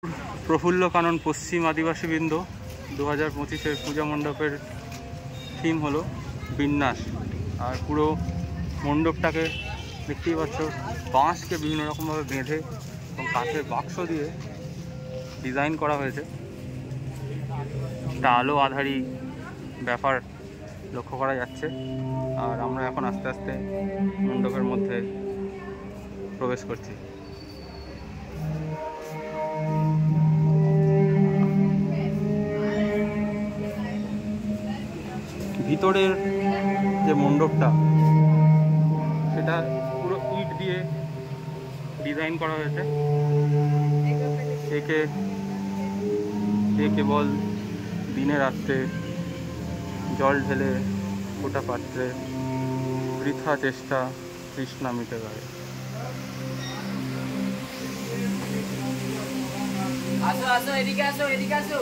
প্রফুল্ল কানন পশ্চিম আদিবাসীবৃন্দ 2025-এর পূজা মণ্ডপের থিম হলো বিন্যাস। আর পুরো মণ্ডপটাকে দেখতেই পাচ্ছ, বাঁশকে বিভিন্ন রকমভাবে বেঁধে এবং কাঠের বাক্স দিয়ে ডিজাইন করা হয়েছে। একটা আলো আধারি ব্যাপার লক্ষ্য করা যাচ্ছে। আর আমরা এখন আস্তে আস্তে মণ্ডপের মধ্যে প্রবেশ করছি। ভিতরের যে মণ্ডপটা সেটা পুরো ইট দিয়ে ডিজাইন করা হয়েছে। এ কেবল দিনে রাত্রে জল ঢেলে গোটা পাত্রে বৃথা চেষ্টা তৃষ্ণা মিটে গেছে। আসো আসো, এদিকে আসো, এদিকে আসো।